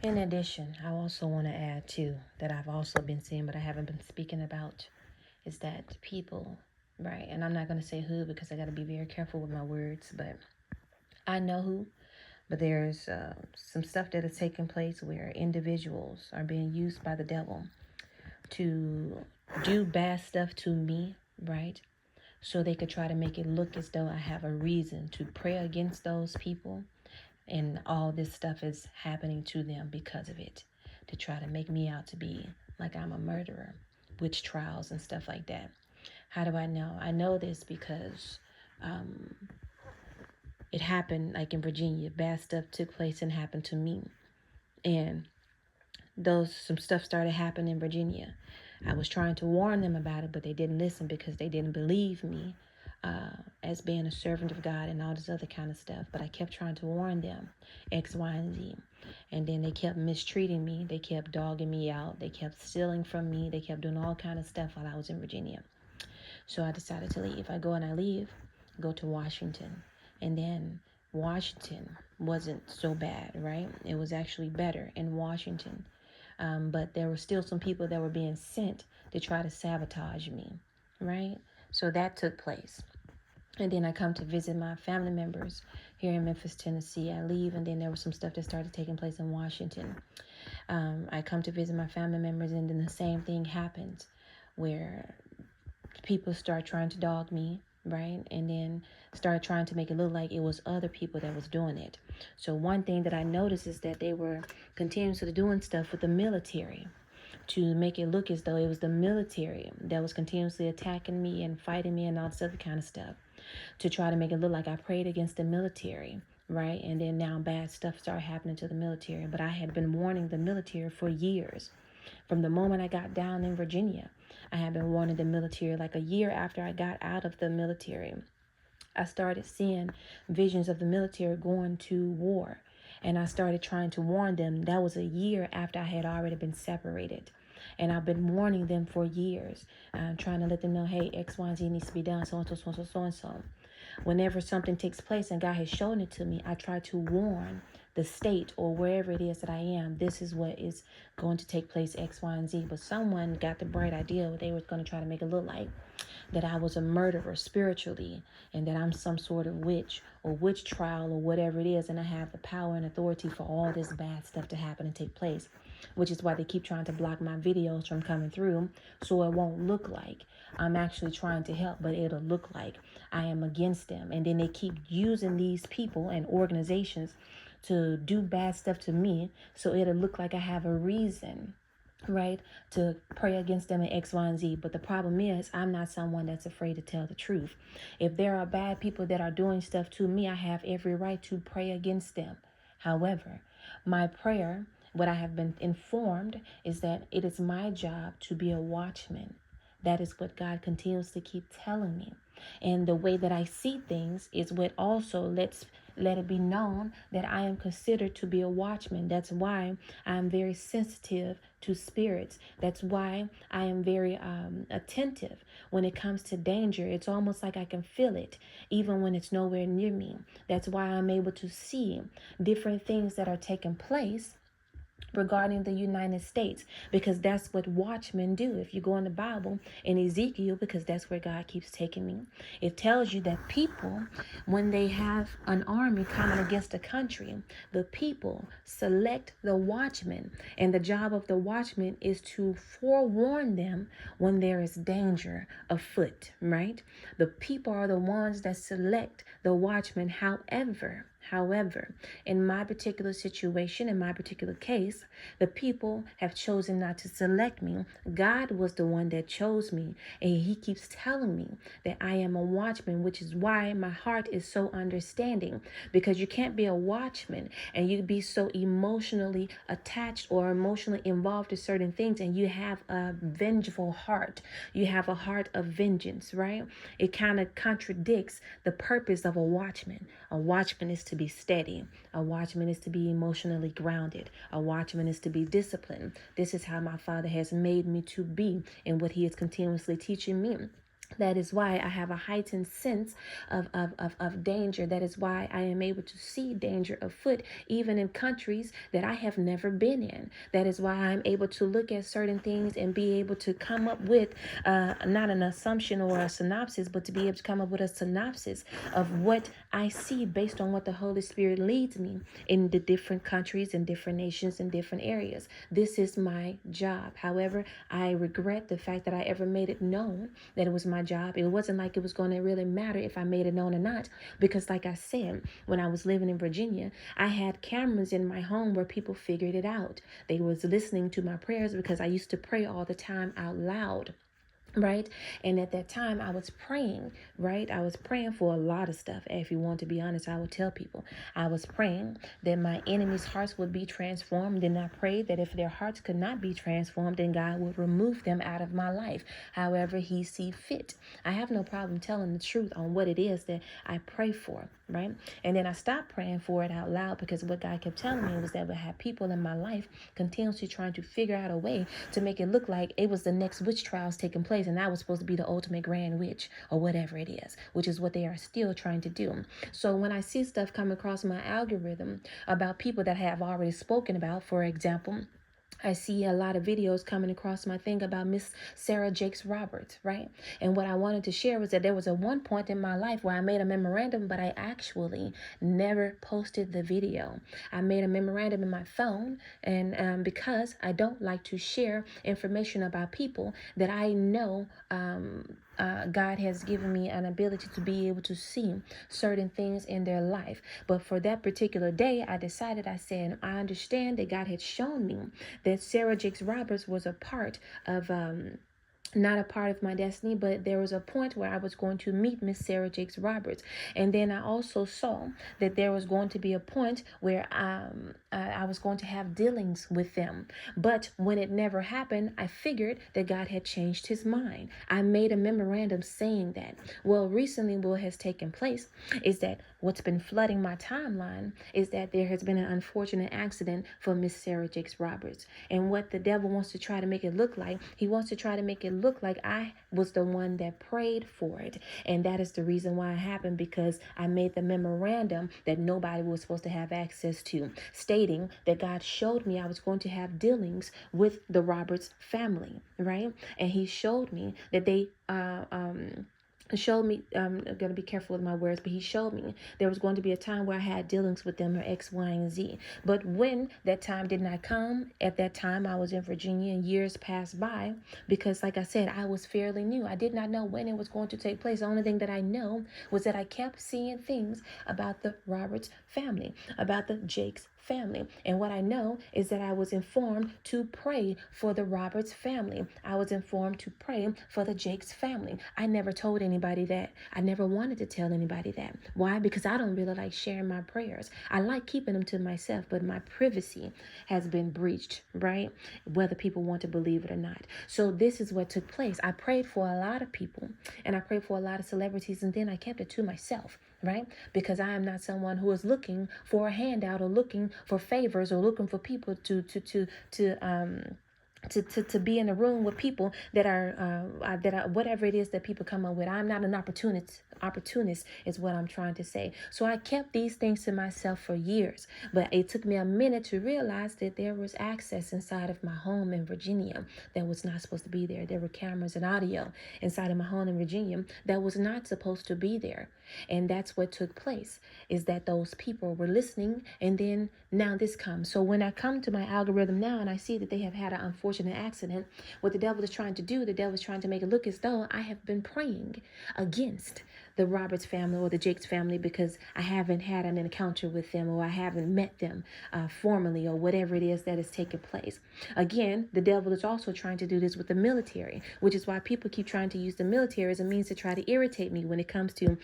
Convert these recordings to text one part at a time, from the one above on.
In addition, I also want to add too that I've also been seeing, but I haven't been speaking about, is that people, right? And I'm not going to say who because I got to be very careful with my words, but I know who. But there's some stuff that is taking place where individuals are being used by the devil to do bad stuff to me, right? So they could try to make it look as though I have a reason to pray against those people, and all this stuff is happening to them because of it, to try to make me out to be like I'm a murderer, witch trials and stuff like that. How do I know? I know this because um, it happened like in Virginia. Bad stuff took place and happened to me. And some stuff started happening in Virginia. I was trying to warn them about it, but they didn't listen because they didn't believe me as being a servant of God and all this other kind of stuff. But I kept trying to warn them, X, Y, and Z. And then they kept mistreating me. They kept dogging me out. They kept stealing from me. They kept doing all kind of stuff while I was in Virginia. So I decided to leave. I go and I leave, go to Washington. And then Washington wasn't so bad, right? It was actually better in Washington. But there were still some people that were being sent to try to sabotage me, right? So that took place. And then I come to visit my family members here in Memphis, Tennessee. I leave, and then there was some stuff that started taking place in Washington. I come to visit my family members, and then the same thing happens where people start trying to dog me, right? And then start trying to make it look like it was other people that was doing it. So one thing that I noticed is that they were continuously doing stuff with the military to make it look as though it was the military that was continuously attacking me and fighting me and all this other kind of stuff, to try to make it look like I prayed against the military, right? And then now bad stuff started happening to the military. But I had been warning the military for years. From the moment I got down in Virginia, I had been warning the military. Like a year after I got out of the military, I started seeing visions of the military going to war. And I started trying to warn them. That was a year after I had already been separated. And I've been warning them for years, trying to let them know, hey, X, Y, and Z needs to be done, so and so, so and so, so and so. Whenever something takes place and God has shown it to me, I try to warn the state or wherever it is that I am, this is what is going to take place, X, Y, and Z. But someone got the bright idea, they were going to try to make it look like that I was a murderer spiritually, and that I'm some sort of witch or witch trial or whatever it is, and I have the power and authority for all this bad stuff to happen and take place, which is why they keep trying to block my videos from coming through, so it won't look like I'm actually trying to help, but it'll look like I am against them. And then they keep using these people and organizations to do bad stuff to me, so it'll look like I have a reason, right, to pray against them in X, Y, and Z. But the problem is, I'm not someone that's afraid to tell the truth. If there are bad people that are doing stuff to me, I have every right to pray against them. However, my prayer, what I have been informed, is that it is my job to be a watchman. That is what God continuously keeps telling me. And the way that I see things is what also let it be known that I am considered to be a watchman. That's why I am very sensitive to spirits. That's why I am very attentive when it comes to danger. It's almost like I can feel it even when it's nowhere near me. That's why I'm able to see different things that are taking place regarding the United States, because that's what watchmen do. If you go in the Bible in Ezekiel, because that's where God keeps taking me, it tells you that people, when they have an army coming against a country, the people select the watchman, and the job of the watchman is to forewarn them when there is danger afoot, right? The people are the ones that select the watchman. However, in my particular situation, in my particular case, the people have chosen not to select me. God was the one that chose me, and he keeps telling me that I am a watchman, which is why my heart is so understanding, because you can't be a watchman and you be so emotionally attached or emotionally involved to certain things, and you have a vengeful heart. You have a heart of vengeance, right? It kind of contradicts the purpose of a watchman. A watchman is to be steady. A watchman is to be emotionally grounded. A watchman is to be disciplined. This is how my Father has made me to be, and what he is continuously teaching me. That is why I have a heightened sense of danger. That is why I am able to see danger afoot, even in countries that I have never been in. That is why I'm able to look at certain things and be able to come up with not an assumption or a synopsis, but to be able to come up with a synopsis of what I see based on what the Holy Spirit leads me in the different countries and different nations and different areas. This is my job. However, I regret the fact that I ever made it known that it was my job. It wasn't like it was going to really matter if I made it known or not, because like I said, when I was living in Virginia, I had cameras in my home where people figured it out. They was listening to my prayers because I used to pray all the time out loud. Right. And at that time I was praying, right? I was praying for a lot of stuff. If you want to be honest, I would tell people I was praying that my enemies' hearts would be transformed. And I prayed that if their hearts could not be transformed, then God would remove them out of my life, however he see fit. I have no problem telling the truth on what it is that I pray for. Right. And then I stopped praying for it out loud because what God kept telling me was that we have people in my life continuously trying to figure out a way to make it look like it was the next witch trials taking place and I was supposed to be the ultimate grand witch or whatever it is, which is what they are still trying to do. So when I see stuff come across my algorithm about people that I have already spoken about, for example, I see a lot of videos coming across my thing about Miss Sarah Jakes Roberts, right? And what I wanted to share was that there was a one point in my life where I made a memorandum, but I actually never posted the video. I made a memorandum in my phone, and because I don't like to share information about people that I know God has given me an ability to be able to see certain things in their life. But for that particular day, I decided, I said, I understand that God had shown me that Sarah Jakes Roberts was a part of not a part of my destiny, but there was a point where I was going to meet Miss Sarah Jakes Roberts. And then I also saw that there was going to be a point where I was going to have dealings with them. But when it never happened, I figured that God had changed his mind. I made a memorandum saying that. Well, recently what has taken place is that what's been flooding my timeline is that there has been an unfortunate accident for Miss Sarah Jakes Roberts. And what the devil wants to try to make it look like, he wants to try to make it look like I was the one that prayed for it. And that is the reason why it happened, because I made the memorandum that nobody was supposed to have access to, stating that God showed me I was going to have dealings with the Roberts family, right? And he showed me that they showed me, I'm going to be careful with my words, but he showed me there was going to be a time where I had dealings with them, or X, Y, and Z. But when that time did not come, at that time I was in Virginia and years passed by, because like I said, I was fairly new. I did not know when it was going to take place. The only thing that I know was that I kept seeing things about the Roberts family, about the Jakes family. And what I know is that I was informed to pray for the Roberts family. I was informed to pray for the Jakes family. I never told anybody that. I never wanted to tell anybody that. Why? Because I don't really like sharing my prayers. I like keeping them to myself, but my privacy has been breached, right? Whether people want to believe it or not. So this is what took place. I prayed for a lot of people, and I prayed for a lot of celebrities, and then I kept it to myself, right? Because I am not someone who is looking for a handout or looking for favors or looking for people to be in a room with people that are whatever it is that people come up with. I'm not an opportunist is what I'm trying to say. So I kept these things to myself for years, but it took me a minute to realize that there was access inside of my home in Virginia that was not supposed to be there. There were cameras and audio inside of my home in Virginia that was not supposed to be there. And that's what took place, is that those people were listening, and then now this comes. So when I come to my algorithm now and I see that they have had an unfortunate accident, what the devil is trying to do, the devil is trying to make it look as though I have been praying against the Roberts family or the Jakes family because I haven't had an encounter with them, or I haven't met them formally, or whatever it is that is taking place. Again, the devil is also trying to do this with the military, which is why people keep trying to use the military as a means to try to irritate me when it comes to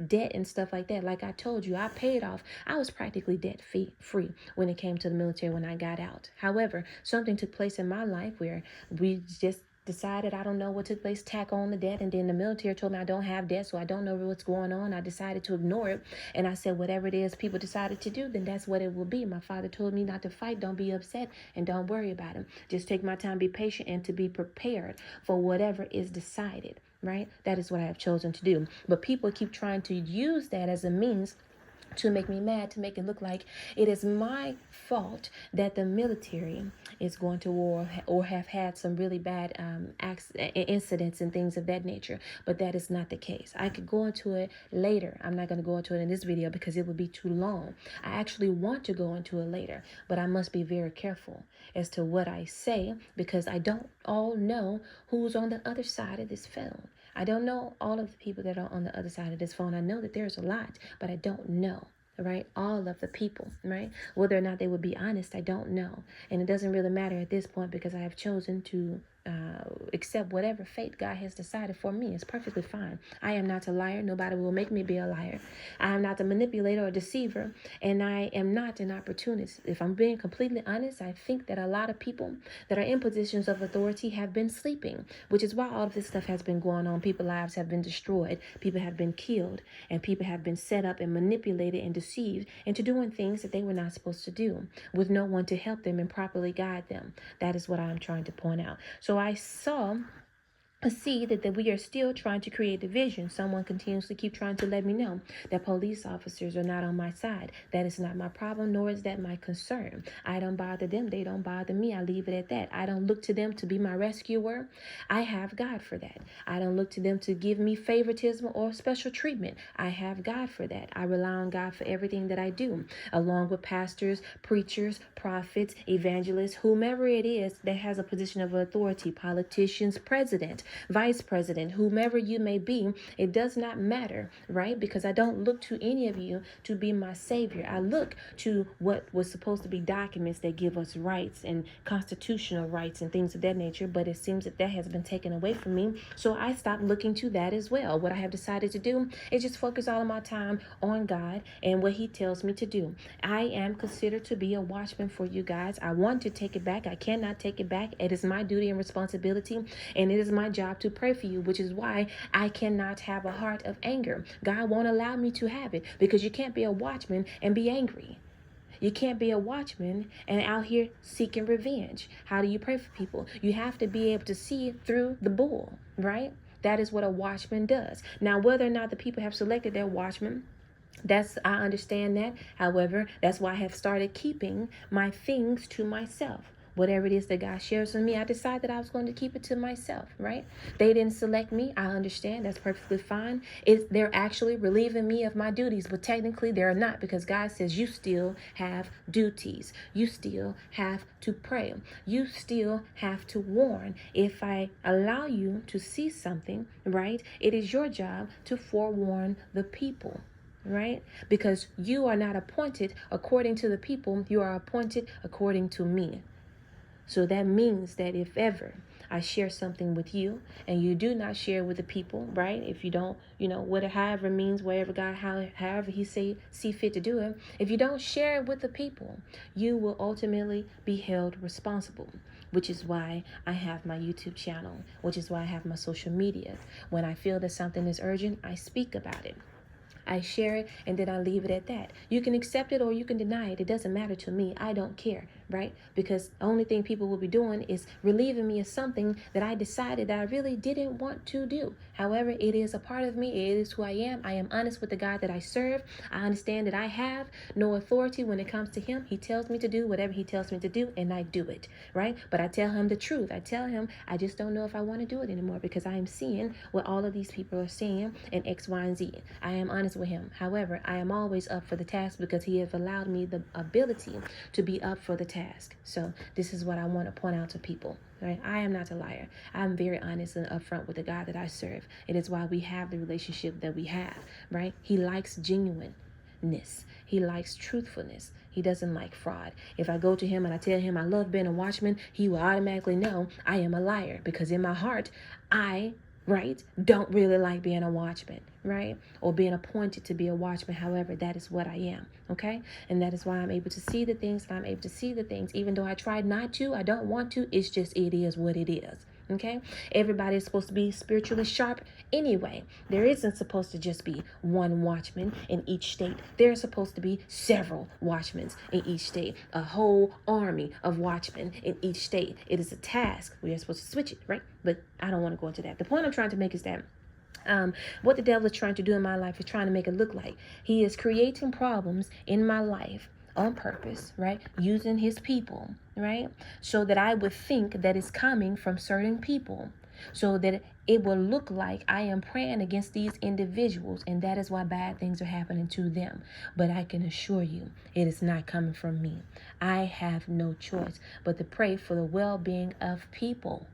debt and stuff like that. Like I told you, I paid off. I was practically debt free when it came to the military when I got out. However, something took place in my life where we just decided, I don't know what took place, tack on the debt, and then the military told me I don't have debt, so I don't know what's going on. I decided to ignore it, and I said whatever it is people decided to do, then that's what it will be. My father told me not to fight, don't be upset, and don't worry about it. Just take my time, be patient, and to be prepared for whatever is decided. right? That is what I have chosen to do. But people keep trying to use that as a means to make me mad, to make it look like it is my fault that the military is going to war or have had some really bad incidents and things of that nature. But that is not the case. I could go into it later. I'm not going to go into it in this video because it would be too long. I actually want to go into it later, but I must be very careful as to what I say because I don't all know who's on the other side of this phone. I don't know all of the people that are on the other side of this phone. I know that there's a lot, but I don't know, right? All of the people, right? Whether or not they would be honest, I don't know. And it doesn't really matter at this point because I have chosen to accept whatever fate God has decided for me. It's perfectly fine. I am not a liar. Nobody will make me be a liar. I am not a manipulator or deceiver, and I am not an opportunist. If I'm being completely honest, I think that a lot of people that are in positions of authority have been sleeping, which is why all of this stuff has been going on. People's lives have been destroyed. People have been killed, and people have been set up and manipulated and deceived into doing things that they were not supposed to do with no one to help them and properly guide them. That is what I'm trying to point out. So I see that we are still trying to create division. Someone continuously keep trying to let me know that police officers are not on my side. That is not my problem, nor is that my concern. I don't bother them. They don't bother me. I leave it at that. I don't look to them to be my rescuer. I have God for that. I don't look to them to give me favoritism or special treatment. I have God for that. I rely on God for everything that I do, along with pastors, preachers, prophets, evangelists, whomever it is that has a position of authority, politicians, president, vice president, whomever you may be. It does not matter, right? Because I don't look to any of you to be my savior. I look to what was supposed to be documents that give us rights and constitutional rights and things of that nature, but it seems that has been taken away from me. So I stopped looking to that as well. What I have decided to do is just focus all of my time on God and what he tells me to do. I am considered to be a watchman for you guys. I want to take it back. I cannot take it back. It is my duty and responsibility, and it is my job to pray for you, which is why I cannot have a heart of anger. God won't allow me to have it because you can't be a watchman and be angry. You can't be a watchman and out here seeking revenge. How do you pray for people? You have to be able to see through the bull, right? That is what a watchman does. Now, whether or not the people have selected their watchman, I understand that. However, that's why I have started keeping my things to myself. Whatever it is that God shares with me, I decided that I was going to keep it to myself, right? They didn't select me. I understand. That's perfectly fine. They're actually relieving me of my duties, but technically they're not, because God says you still have duties. You still have to pray. You still have to warn. If I allow you to see something, right, it is your job to forewarn the people. Right? Because you are not appointed according to the people, you are appointed according to me. So that means that if ever I share something with you and you do not share with the people, right? If you don't, whatever, however means, wherever God, however he see fit to do it, if you don't share it with the people, you will ultimately be held responsible. Which is why I have my YouTube channel, which is why I have my social media. When I feel that something is urgent, I speak about it. I share it, and then I leave it at that. You can accept it or you can deny it. It doesn't matter to me. I don't care, right? Because the only thing people will be doing is relieving me of something that I decided that I really didn't want to do. However, it is a part of me. It is who I am. I am honest with the God that I serve. I understand that I have no authority when it comes to him. He tells me to do whatever he tells me to do, and I do it, right? But I tell him the truth. I tell him I just don't know if I want to do it anymore because I am seeing what all of these people are saying in X, Y, and Z. I am honest with him. However, I am always up for the task because he has allowed me the ability to be up for the task. So this is what I want to point out to people. Right? I am not a liar. I'm very honest and upfront with the God that I serve. It is why we have the relationship that we have, right? He likes genuineness. He likes truthfulness. He doesn't like fraud. If I go to him and I tell him I love being a watchman, he will automatically know I am a liar because in my heart, don't really like being a watchman, right? Or being appointed to be a watchman. However, that is what I am, okay? And that is why I'm able to see the things, and I'm able to see the things. Even though I tried not to, I don't want to, it's just, it is what it is. Okay, everybody is supposed to be spiritually sharp anyway. There isn't supposed to just be one watchman in each state. There's supposed to be several watchmen in each state, a whole army of watchmen in each state. It is a task. We are supposed to switch it, right? But I don't want to go into that. The point I'm trying to make is that What the devil is trying to do in my life is trying to make it look like he is creating problems in my life on purpose, right? Using his people, right? So that I would think that it's coming from certain people, so that it will look like I am praying against these individuals, and that is why bad things are happening to them. But I can assure you, it is not coming from me. I have no choice but to pray for the well-being of people.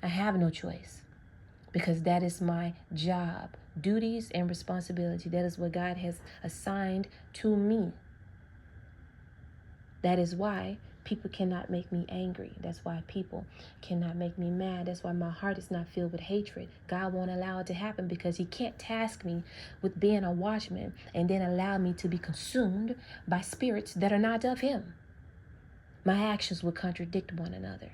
I have no choice, because that is my job, duties, and responsibility. That is what God has assigned to me. That is why people cannot make me angry. That's why people cannot make me mad. That's why my heart is not filled with hatred. God won't allow it to happen, because he can't task me with being a watchman and then allow me to be consumed by spirits that are not of him. My actions would contradict one another.